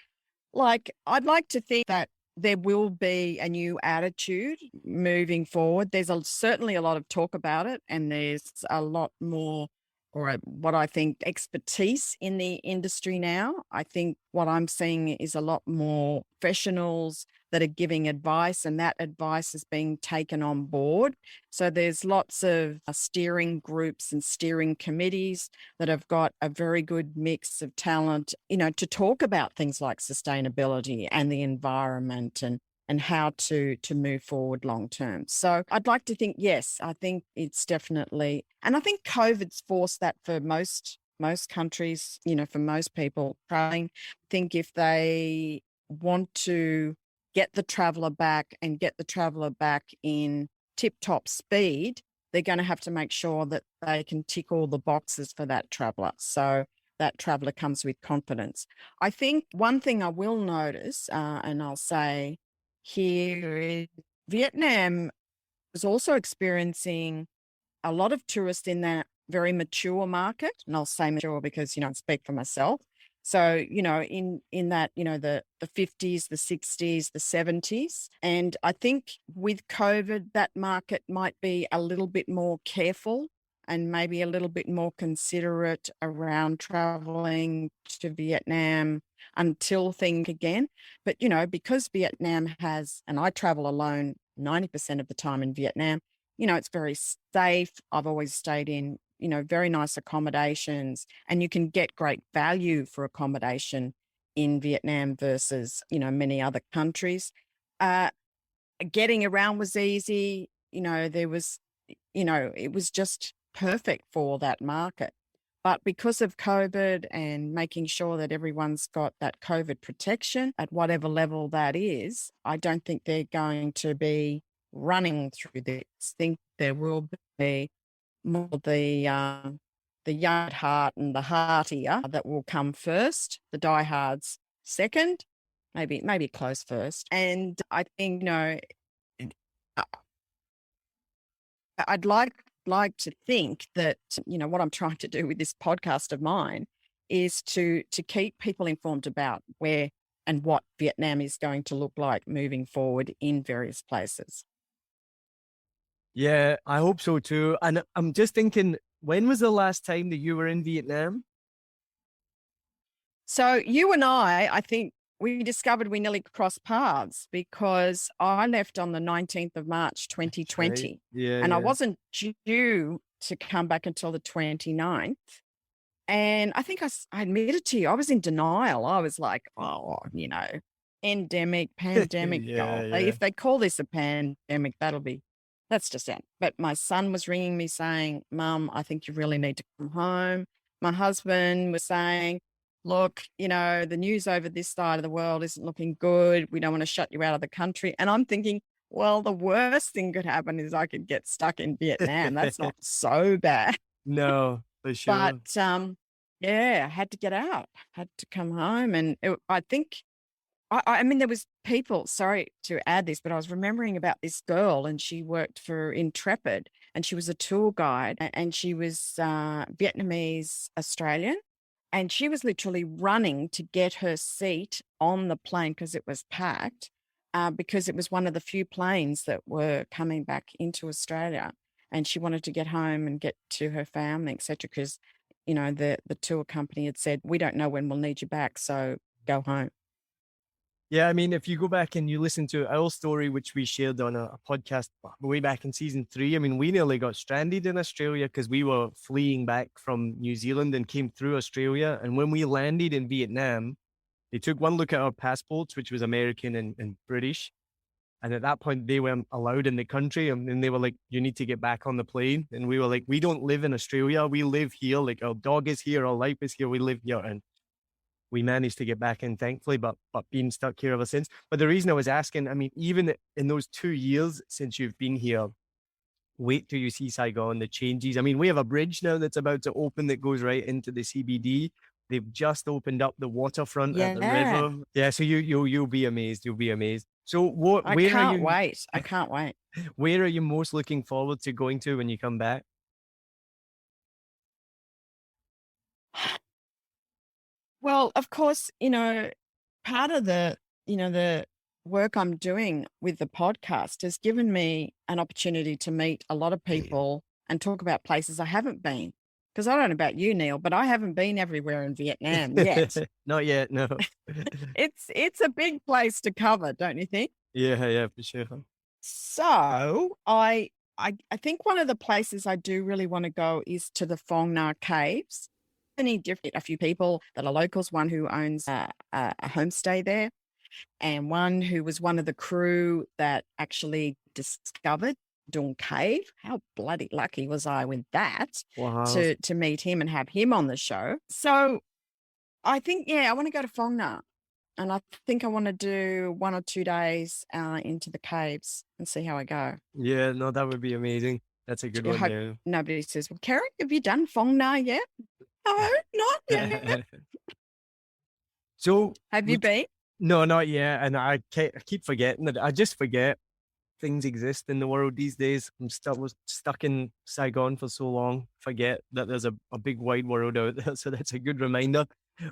I'd like to think that there will be a new attitude moving forward. There's certainly a lot of talk about it, and there's a lot more, or what I think, expertise in the industry now. I think what I'm seeing is a lot more professionals that are giving advice, and that advice is being taken on board. So there's lots of steering groups and steering committees that have got a very good mix of talent, to talk about things like sustainability and the environment and how to move forward long term. So I'd like to think, yes, I think it's definitely, and I think COVID's forced that for most countries, for most people traveling. I think if they want to get the traveller back and get the traveller back in tip-top speed, they're going to have to make sure that they can tick all the boxes for that traveller. So that traveller comes with confidence. I think one thing I will notice, and I'll say, here in Vietnam is also experiencing a lot of tourists in that very mature market. And I'll say mature because, I speak for myself. So, in that, the 50s, the 60s, the 70s. And I think with COVID, that market might be a little bit more careful and maybe a little bit more considerate around traveling to Vietnam until things again. But, because Vietnam has, and I travel alone 90% of the time in Vietnam, it's very safe. I've always stayed in, very nice accommodations, and you can get great value for accommodation in Vietnam versus, many other countries. Getting around was easy. There was, it was just perfect for that market. But because of COVID and making sure that everyone's got that COVID protection at whatever level that is, I don't think they're going to be running through this. I think there will be more the young at heart and the heartier that will come first, the diehards second, maybe close first. And I think, I'd like to think that, what I'm trying to do with this podcast of mine is to keep people informed about where and what Vietnam is going to look like moving forward in various places. Yeah, I hope so too. And I'm just thinking, when was the last time that you were in Vietnam? So you and I think we discovered we nearly crossed paths because I left on the 19th of March, 2020. Right. Yeah, and yeah. I wasn't due to come back until the 29th. And I think I admitted to you, I was in denial. I was like, endemic, pandemic. Yeah. If they call this a pandemic, that's just it. But my son was ringing me saying, "Mum, I think you really need to come home." my husband was saying, look, the news over this side of the world isn't looking good. We don't want to shut you out of the country. And I'm thinking, well, the worst thing could happen is I could get stuck in Vietnam. That's not so bad. No, for sure. But yeah, I had to get out, had to come home. And I think, I mean, there was people, sorry to add this, but I was remembering about this girl, and she worked for Intrepid, and she was a tour guide, and she was Vietnamese Australian. And she was literally running to get her seat on the plane because it was packed, because it was one of the few planes that were coming back into Australia. And she wanted to get home and get to her family, etc. Because, the tour company had said, we don't know when we'll need you back, so go home. Yeah, I mean, if you go back and you listen to our story, which we shared on a podcast way back in season 3, I mean, we nearly got stranded in Australia because we were fleeing back from New Zealand and came through Australia. And when we landed in Vietnam, they took one look at our passports, which was American and British. And at that point, they weren't allowed in the country. And then they were like, you need to get back on the plane. And we were like, we don't live in Australia. We live here. Like, our dog is here. Our life is here. We live here. And we managed to get back in, thankfully, but been stuck here ever since. But the reason I was asking, I mean, even in those 2 years since you've been here, wait till you see Saigon, the changes. I mean, we have a bridge now that's about to open that goes right into the CBD. They've just opened up the waterfront at the river. Yeah, so you'll be amazed. You'll be amazed. So I can't wait. I can't wait. Where are you most looking forward to going to when you come back? Well, of course, part of the work I'm doing with the podcast has given me an opportunity to meet a lot of people and talk about places I haven't been. Because I don't know about you, Neil, but I haven't been everywhere in Vietnam yet. Not yet, no. It's a big place to cover, don't you think? Yeah, for sure. So I think one of the places I do really want to go is to the Phong Nha Caves. A few people that are locals, one who owns a homestay there, and one who was one of the crew that actually discovered Dung Cave. How bloody lucky was I with that? Wow. To meet him and have him on the show. So I think, I want to go to Phong Nha, and I think I want to do 1 or 2 days into the caves and see how I go. Yeah, no, that would be amazing. That's a good one. Yeah. Nobody says, well, Kerry, have you done Phong Nha yet? No, not yet. So have you been? No, not yet. And I keep forgetting that. I just forget things exist in the world these days. I'm stuck in Saigon for so long. Forget that there's a big wide world out there. So that's a good reminder.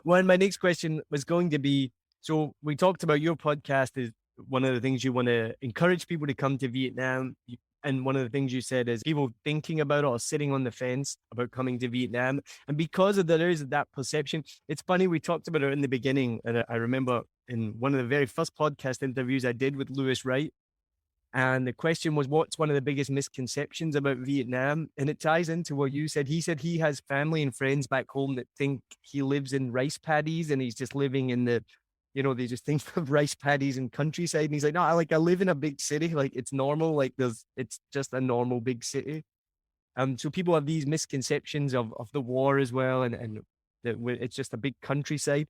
Well, my next question was going to be, so we talked about your podcast is one of the things you want to encourage people to come to Vietnam. And one of the things you said is people thinking about it or sitting on the fence about coming to Vietnam. And because there is that perception, it's funny, we talked about it in the beginning. And I remember in one of the very first podcast interviews I did with Lewis Wright. And the question was, what's one of the biggest misconceptions about Vietnam? And it ties into what you said. He said he has family and friends back home that think he lives in rice paddies and he's just living in the, they just think of rice paddies and countryside. And he's like, no, I live in a big city. Like, it's normal. Like, it's just a normal big city. So people have these misconceptions of the war as well. And that it's just a big countryside.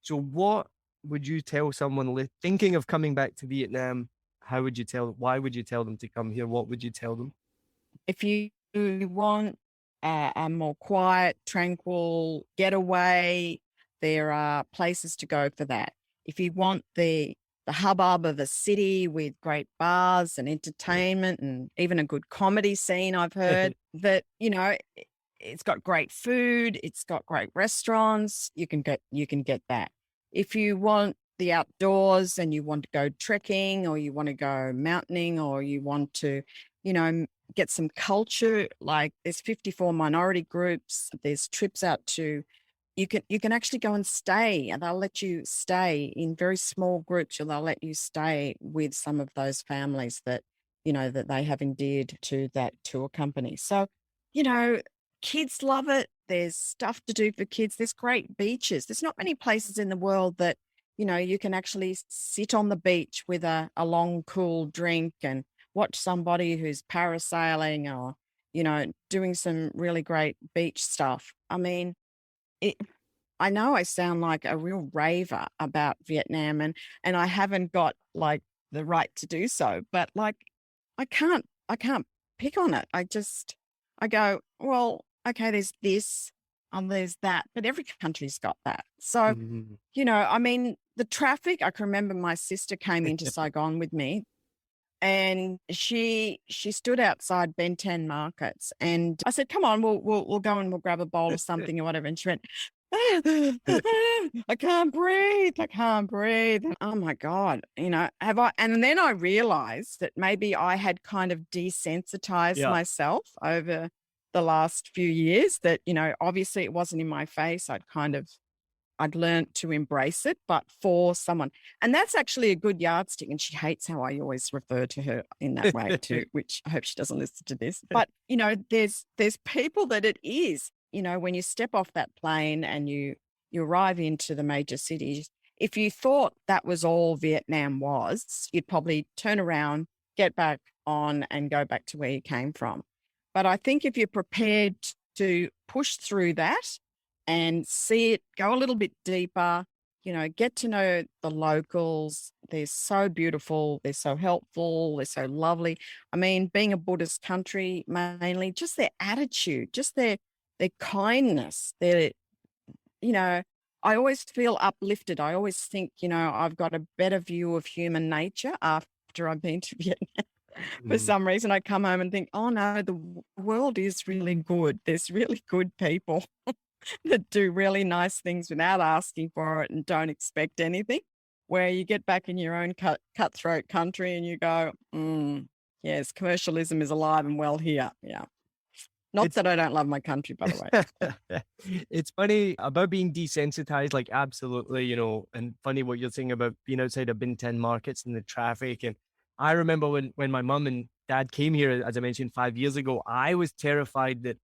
So what would you tell someone thinking of coming back to Vietnam? Why would you tell them to come here? What would you tell them? If you want a more quiet, tranquil getaway, there are places to go for that. If you want the hubbub of a city with great bars and entertainment and even a good comedy scene, I've heard that, it's got great food, it's got great restaurants, you can get that. If you want the outdoors and you want to go trekking or you want to go mountaining or you want to, get some culture, like there's 54 minority groups, there's trips out to, you can actually go and stay, and they'll let you stay in very small groups, or they'll let you stay with some of those families that, that they have endeared to that tour company. So, kids love it. There's stuff to do for kids. There's great beaches. There's not many places in the world that, you can actually sit on the beach with a long, cool drink and watch somebody who's parasailing or, doing some really great beach stuff. I mean, I know I sound like a real raver about Vietnam, and I haven't got like the right to do so, but like I can't pick on it. I go, well, okay, there's this and there's that, but every country's got that. So, Mhm. I mean, the traffic, I can remember my sister came into Saigon with me, and she stood outside Ben 10 markets, and I said, come on, we'll go and we'll grab a bowl of something or whatever. And she went, I can't breathe. I can't breathe. And, oh my God, have I? And then I realized that maybe I had kind of desensitized Yeah. myself over the last few years, that, obviously it wasn't in my face. I'd learned to embrace it, but for someone, and that's actually a good yardstick. And she hates how I always refer to her in that way too, which I hope she doesn't listen to this. But, there's people that it is, when you step off that plane and you arrive into the major cities, if you thought that was all Vietnam was, you'd probably turn around, get back on and go back to where you came from. But I think if you're prepared to push through that and see it, go a little bit deeper, get to know the locals. They're so beautiful. They're so helpful. They're so lovely. I mean, being a Buddhist country, mainly just their attitude, just their kindness, I always feel uplifted. I always think, I've got a better view of human nature after I've been to Vietnam. For some reason, I come home and think, oh no, the world is really good. There's really good people that do really nice things without asking for it and don't expect anything. Where you get back in your own cutthroat country and you go, yes, commercialism is alive and well here. Yeah. Not that I don't love my country, by the way. It's funny about being desensitized, like absolutely, and funny what you're saying about being outside of Bin 10 markets and the traffic. And I remember when my mum and dad came here, as I mentioned, 5 years ago, I was terrified that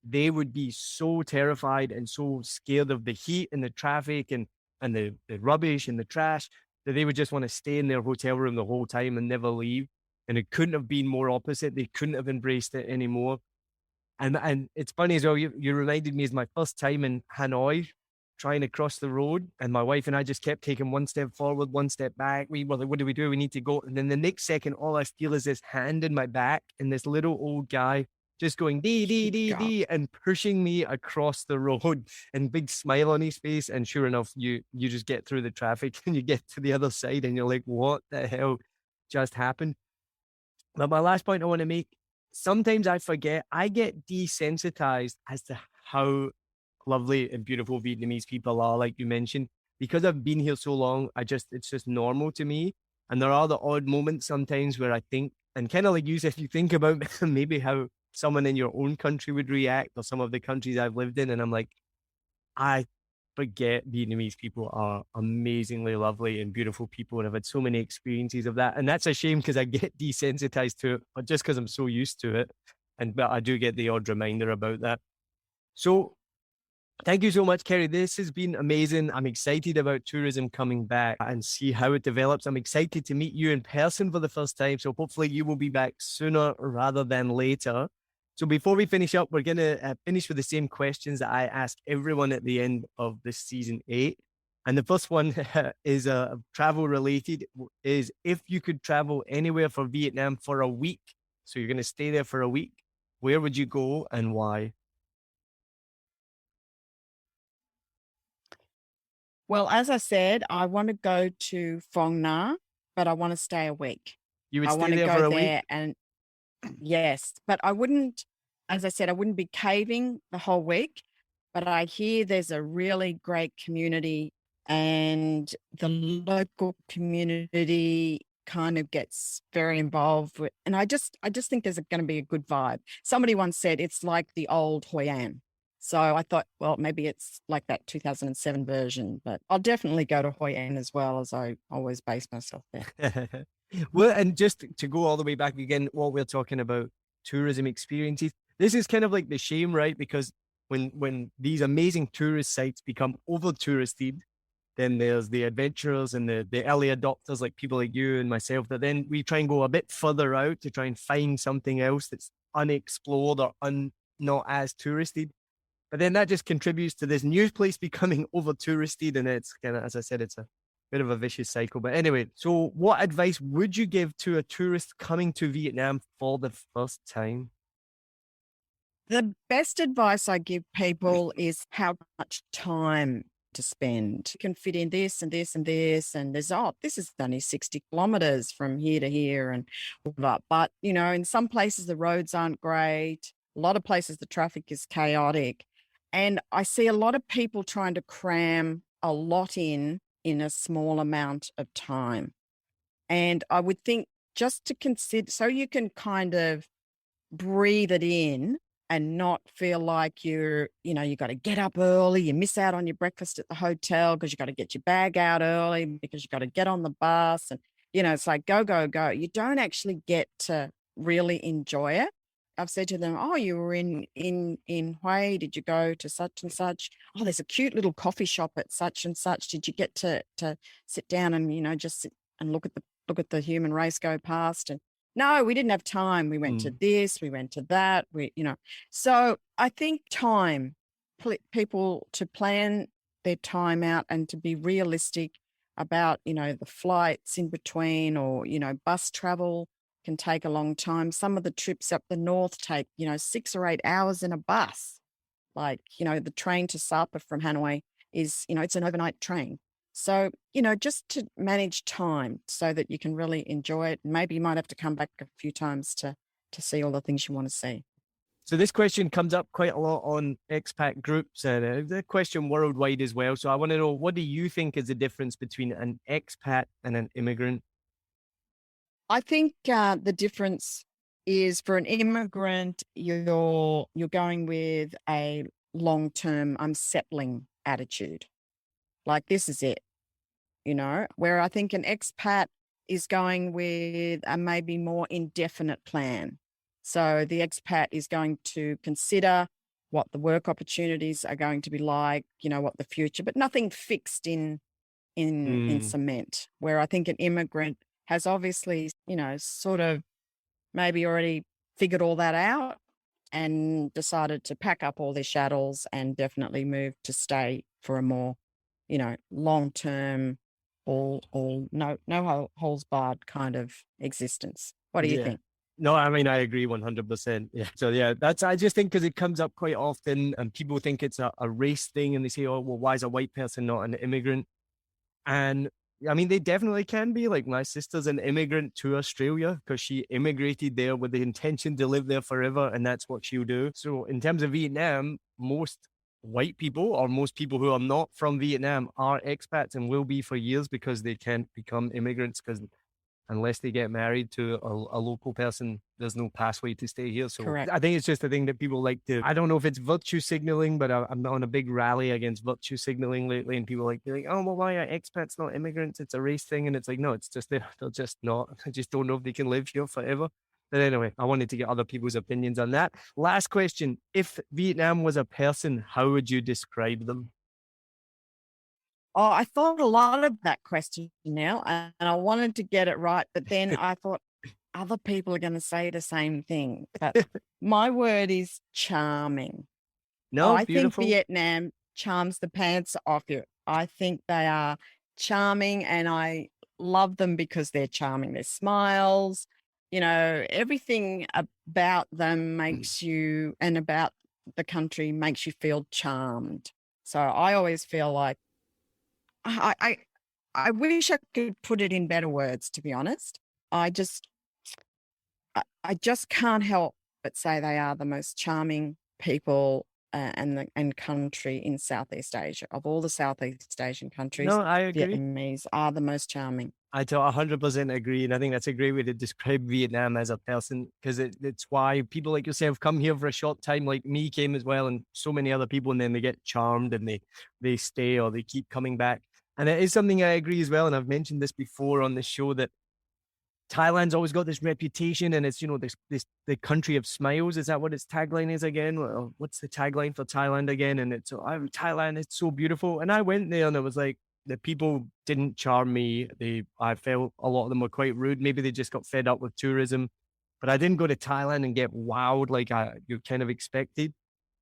they would be so terrified and so scared of the heat and the traffic and the rubbish and the trash that they would just want to stay in their hotel room the whole time and never leave. And it couldn't have been more opposite. They couldn't have embraced it anymore. And it's funny as well, you reminded me, it's my first time in Hanoi trying to cross the road, and my wife and I just kept taking one step forward, one step back. We were like, what do we do? We need to go. And then the next second, all I feel is this hand in my back and this little old guy just going dee, dee, dee, dee, and pushing me across the road, and big smile on his face. And sure enough, you just get through the traffic and you get to the other side and you're like, what the hell just happened? But my last point I want to make, sometimes I forget, I get desensitized as to how lovely and beautiful Vietnamese people are, like you mentioned. Because I've been here so long, it's just normal to me. And there are the odd moments sometimes where I think, and kind of like you said, if you think about maybe how someone in your own country would react, or some of the countries I've lived in, and I'm like, I forget Vietnamese people are amazingly lovely and beautiful people, and I've had so many experiences of that. And that's a shame because I get desensitized to it, but just because I'm so used to it. But I do get the odd reminder about that. So thank you so much, Kerry. This has been amazing. I'm excited about tourism coming back and see how it develops. I'm excited to meet you in person for the first time. So hopefully you will be back sooner rather than later. So before we finish up, we're going to finish with the same questions that I ask everyone at the end of this season 8. And the first one is travel related, is if you could travel anywhere for Vietnam for a week, so you're going to stay there for a week, where would you go and why? Well, as I said, I want to go to Phong Nha, but I want to stay a week. You would stay there for a week? And yes, but I wouldn't, as I said, I wouldn't be caving the whole week, but I hear there's a really great community, and the local community kind of gets very involved with, and I just think there's going to be a good vibe. Somebody once said it's like the old Hoi An. So I thought, well, maybe it's like that 2007 version, but I'll definitely go to Hoi An as well, as I always base myself there. Well, and just to go all the way back again, what we're talking about, tourism experiences, this is kind of like the shame, right? Because when these amazing tourist sites become over touristed, then there's the adventurers and the early adopters, like people like you and myself, that then we try and go a bit further out to try and find something else that's unexplored or not as touristed. But then that just contributes to this new place becoming over touristed. And it's kind of, as I said, it's a bit of a vicious cycle. But anyway, so what advice would you give to a tourist coming to Vietnam for the first time? The best advice I give people is how much time to spend. You can fit in this and this and this, and this is only 60 kilometers from here to here and whatever. But, in some places the roads aren't great. A lot of places the traffic is chaotic. And I see a lot of people trying to cram a lot in a small amount of time. And I would think just to consider, so you can kind of breathe it in and not feel like you got to get up early, you miss out on your breakfast at the hotel because you got to get your bag out early because you got to get on the bus. And, it's like, go, go, go. You don't actually get to really enjoy it. I've said to them, oh, you were in Hue, did you go to such and such? Oh, there's a cute little coffee shop at such and such. Did you get to sit down and, just sit and look at the human race go past? And no, we didn't have time. We went to this, we went to that, So I think time, people to plan their time out and to be realistic about, the flights in between or, bus travel can take a long time. Some of the trips up the north take, 6 or 8 hours in a bus. Like, the train to Sapa from Hanoi is, it's an overnight train. So, just to manage time so that you can really enjoy it. Maybe you might have to come back a few times to see all the things you want to see. So this question comes up quite a lot on expat groups and the question worldwide as well. So I want to know, what do you think is the difference between an expat and an immigrant? I think the difference is for an immigrant, you're going with a long-term, I'm settling attitude. Like, this is it, where I think an expat is going with a maybe more indefinite plan. So the expat is going to consider what the work opportunities are going to be like, what the future, but nothing fixed in cement, where I think an immigrant has obviously, sort of maybe already figured all that out and decided to pack up all their chattels and definitely move to stay for a more, long-term, no holes barred kind of existence. What do you think? No, I mean, I agree 100%. Yeah. So yeah, I just think because it comes up quite often and people think it's a race thing and they say, oh, well, why is a white person not an immigrant? And I mean, they definitely can be. Like, my sister's an immigrant to Australia because she immigrated there with the intention to live there forever. And that's what she'll do. So in terms of Vietnam, most white people or most people who are not from Vietnam are expats and will be for years because they can't become immigrants because unless they get married to a local person, there's no pathway to stay here. So correct. I think it's just a thing that people like to, I don't know if it's virtue signaling, but I'm on a big rally against virtue signaling lately. And people like, oh, well, why are expats not immigrants? It's a race thing. And it's like, no, it's just, they're just not. I just don't know if they can live here forever. But anyway, I wanted to get other people's opinions on that. Last question. If Vietnam was a person, how would you describe them? Oh, I thought a lot of that question now, and I wanted to get it right, but then I thought other people are going to say the same thing. But my word is charming. No, I beautiful. think Vietnam charms the pants off you. I think they are charming, and I love them because they're charming. Their smiles, everything about them makes you, and about the country makes you feel charmed. So I always feel like, I wish I could put it in better words, to be honest. I just can't help but say they are the most charming people and country in Southeast Asia. Of all the Southeast Asian countries, no, I agree. Vietnamese are the most charming. I 100% agree. And I think that's a great way to describe Vietnam as a person, because it's why people like yourself come here for a short time, like me came as well, and so many other people, and then they get charmed and they stay or they keep coming back. And it is something I agree as well. And I've mentioned this before on the show that Thailand's always got this reputation, and it's, the country of smiles. Is that what its tagline is again? What's the tagline for Thailand again? And it's Thailand, it's so beautiful. And I went there and it was like, the people didn't charm me. I felt a lot of them were quite rude. Maybe they just got fed up with tourism, but I didn't go to Thailand and get wowed like you kind of expected.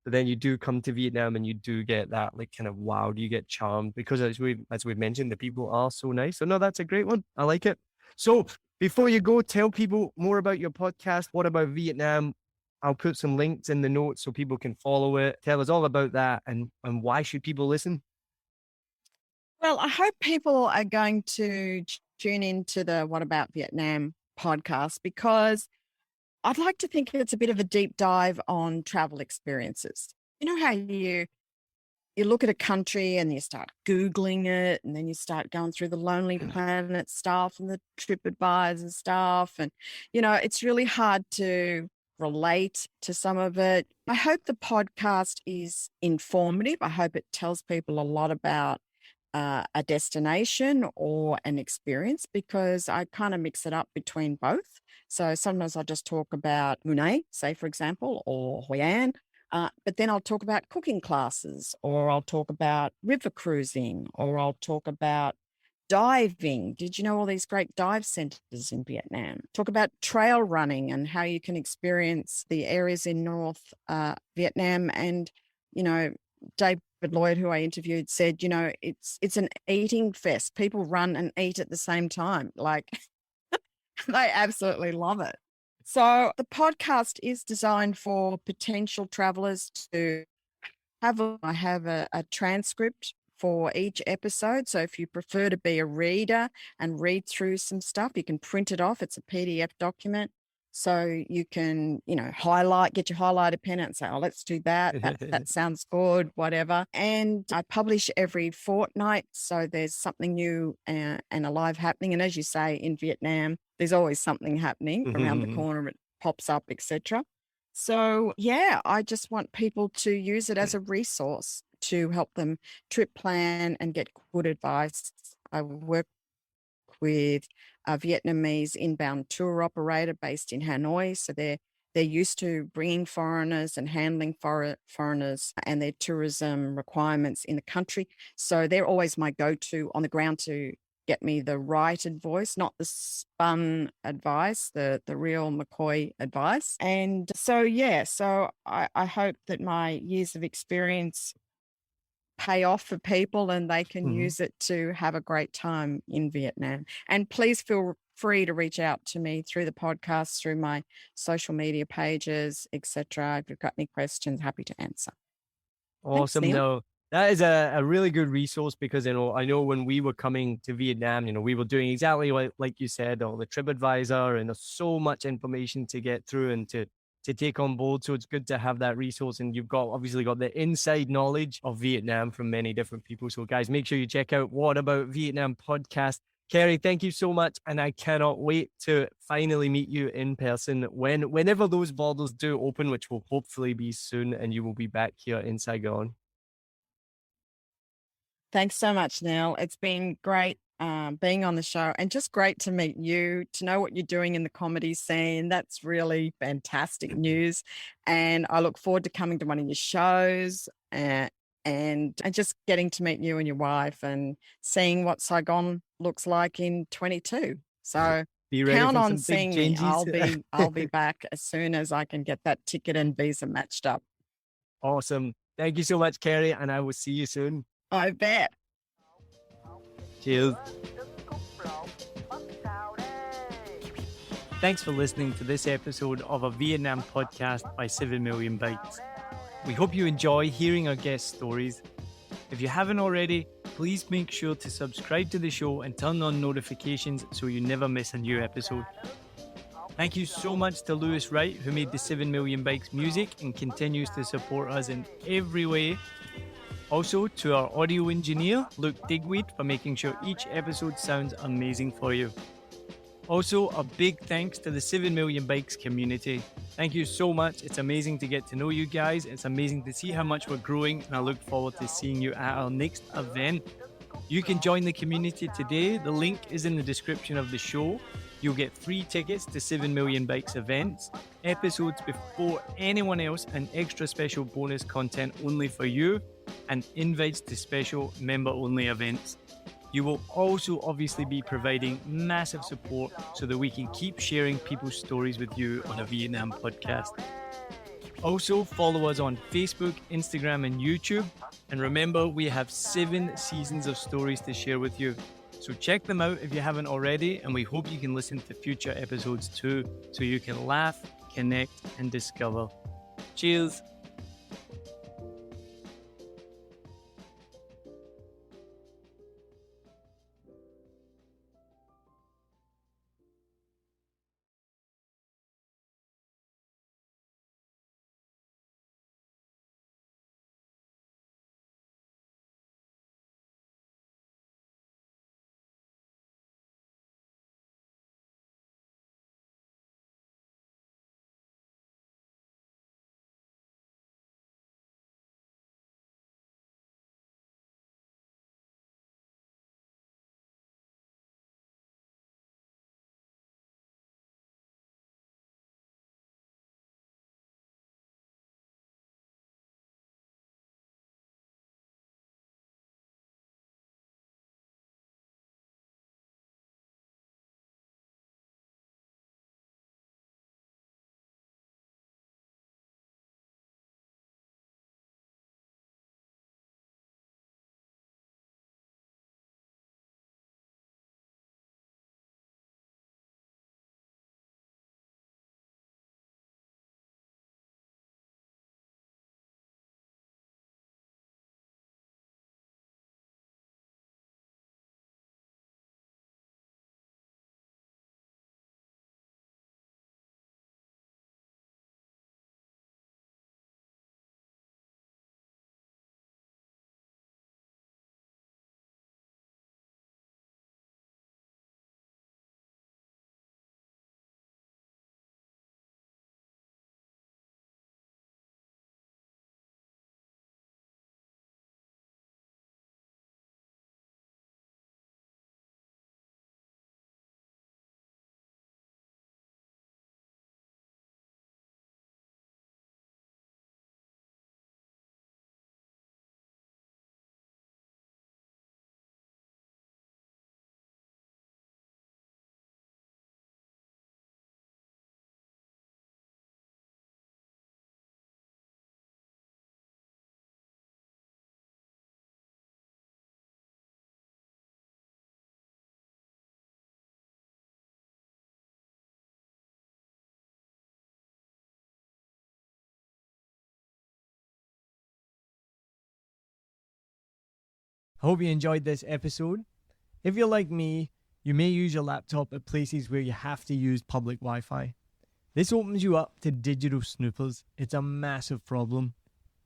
But then you do come to Vietnam and you do get that like kind of wow, you get charmed because as we've mentioned, the people are so nice. So no, that's a great one. I like it. So before you go, tell people more about your podcast. What about Vietnam? I'll put some links in the notes so people can follow it. Tell us all about that and why should people listen? Well, I hope people are going to tune into the What About Vietnam podcast because I'd like to think it's a bit of a deep dive on travel experiences. You know how you look at a country and you start Googling it and then you start going through the Lonely Planet stuff and the TripAdvisor stuff. And, it's really hard to relate to some of it. I hope the podcast is informative. I hope it tells people a lot about a destination or an experience because I kind of mix it up between both. So sometimes I'll just talk about Munay, say, for example, or Hoi An, but then I'll talk about cooking classes or I'll talk about river cruising or I'll talk about diving. Did you know all these great dive centers in Vietnam? Talk about trail running and how you can experience the areas in North Vietnam. And, David Lloyd, who I interviewed, said, it's an eating fest. People run and eat at the same time. Like they absolutely love it. So the podcast is designed for potential travelers to I have a transcript for each episode. So if you prefer to be a reader and read through some stuff, you can print it off. It's a PDF document. So you can, get your highlighter pen and say, oh, let's do that. That sounds good, whatever. And I publish every fortnight. So there's something new and alive happening. And as you say, in Vietnam, there's always something happening around the corner. It pops up, etc. So, yeah, I just want people to use it as a resource to help them trip plan and get good advice. I work with a Vietnamese inbound tour operator based in Hanoi. So they're used to bringing foreigners and handling foreigners and their tourism requirements in the country. So they're always my go-to on the ground to get me the right advice, not the spun advice, the real McCoy advice. And so, I hope that my years of experience pay off for people and they can use it to have a great time in Vietnam. And please feel free to reach out to me through the podcast, through my social media pages, etc. If you've got any questions, happy to answer. Awesome. Thanks, Neil. No, that is a really good resource because, I know when we were coming to Vietnam, we were doing exactly like you said, all the TripAdvisor, and there's so much information to get through and to take on board. So it's good to have that resource. And you've obviously got the inside knowledge of Vietnam from many different people. So guys, make sure you check out What About Vietnam podcast. Kerry, thank you so much. And I cannot wait to finally meet you in person whenever those borders do open, which will hopefully be soon. And you will be back here in Saigon. Thanks so much, Neil. It's been great being on the show and just great to meet you, to know what you're doing in the comedy scene. That's really fantastic news. And I look forward to coming to one of your shows and just getting to meet you and your wife and seeing what Saigon looks like in 22. So count on seeing me. I'll be back as soon as I can get that ticket and visa matched up. Awesome. Thank you so much, Kerry, and I will see you soon. I bet. Cheers. Thanks for listening to this episode of a Vietnam podcast by 7 Million Bikes. We hope you enjoy hearing our guest stories. If you haven't already, please make sure to subscribe to the show and turn on notifications so you never miss a new episode. Thank you so much to Lewis Wright, who made the 7 Million Bikes music and continues to support us in every way. Also to our audio engineer, Luke Digweed, for making sure each episode sounds amazing for you. Also, a big thanks to the 7 Million Bikes community. Thank you so much. It's amazing to get to know you guys. It's amazing to see how much we're growing, and I look forward to seeing you at our next event. You can join the community today. The link is in the description of the show. You'll get free tickets to 7 Million Bikes events, episodes before anyone else, and extra special bonus content only for you, and invites to special member-only events. You will also obviously be providing massive support so that we can keep sharing people's stories with you on a Vietnam podcast. Also, follow us on Facebook, Instagram, and YouTube. And remember, we have 7 seasons of stories to share with you. So check them out if you haven't already, and we hope you can listen to future episodes too, so you can laugh, connect, and discover. Cheers! I hope you enjoyed this episode. If you're like me, you may use your laptop at places where you have to use public Wi-Fi. This opens you up to digital snoopers. It's a massive problem.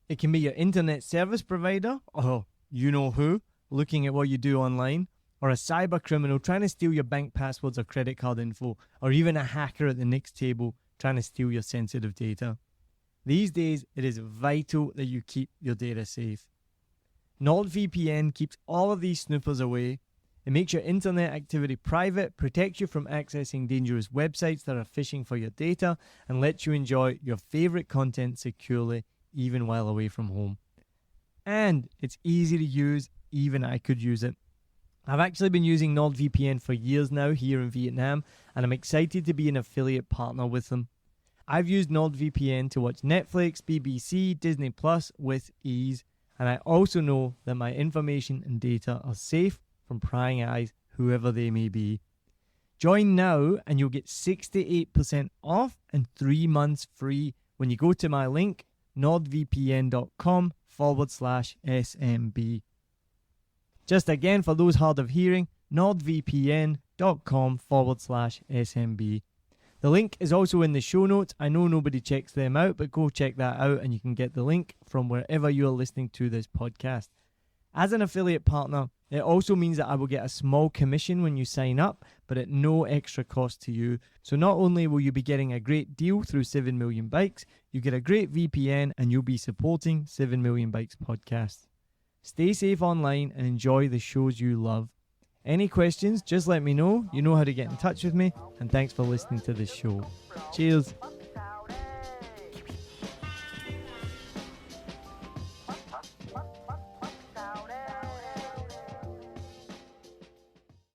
It can be your internet service provider, or you know who, looking at what you do online, or a cyber criminal trying to steal your bank passwords or credit card info, or even a hacker at the next table trying to steal your sensitive data. These days, it is vital that you keep your data safe. NordVPN keeps all of these snoopers away. It makes your internet activity private, protects you from accessing dangerous websites that are phishing for your data, and lets you enjoy your favorite content securely, even while away from home. And it's easy to use, even I could use it. I've actually been using NordVPN for years now here in Vietnam, and I'm excited to be an affiliate partner with them. I've used NordVPN to watch Netflix, BBC, Disney Plus with ease. And I also know that my information and data are safe from prying eyes, whoever they may be. Join now and you'll get 68% off and 3 months free when you go to my link, nordvpn.com/SMB. Just again, for those hard of hearing, nordvpn.com/SMB. The link is also in the show notes. I know nobody checks them out, but go check that out and you can get the link from wherever you are listening to this podcast. As an affiliate partner, it also means that I will get a small commission when you sign up, but at no extra cost to you. So not only will you be getting a great deal through 7 Million Bikes, you get a great VPN and you'll be supporting 7 Million Bikes podcast. Stay safe online and enjoy the shows you love. Any questions, just let me know. You know how to get in touch with me. And thanks for listening to this show. Cheers.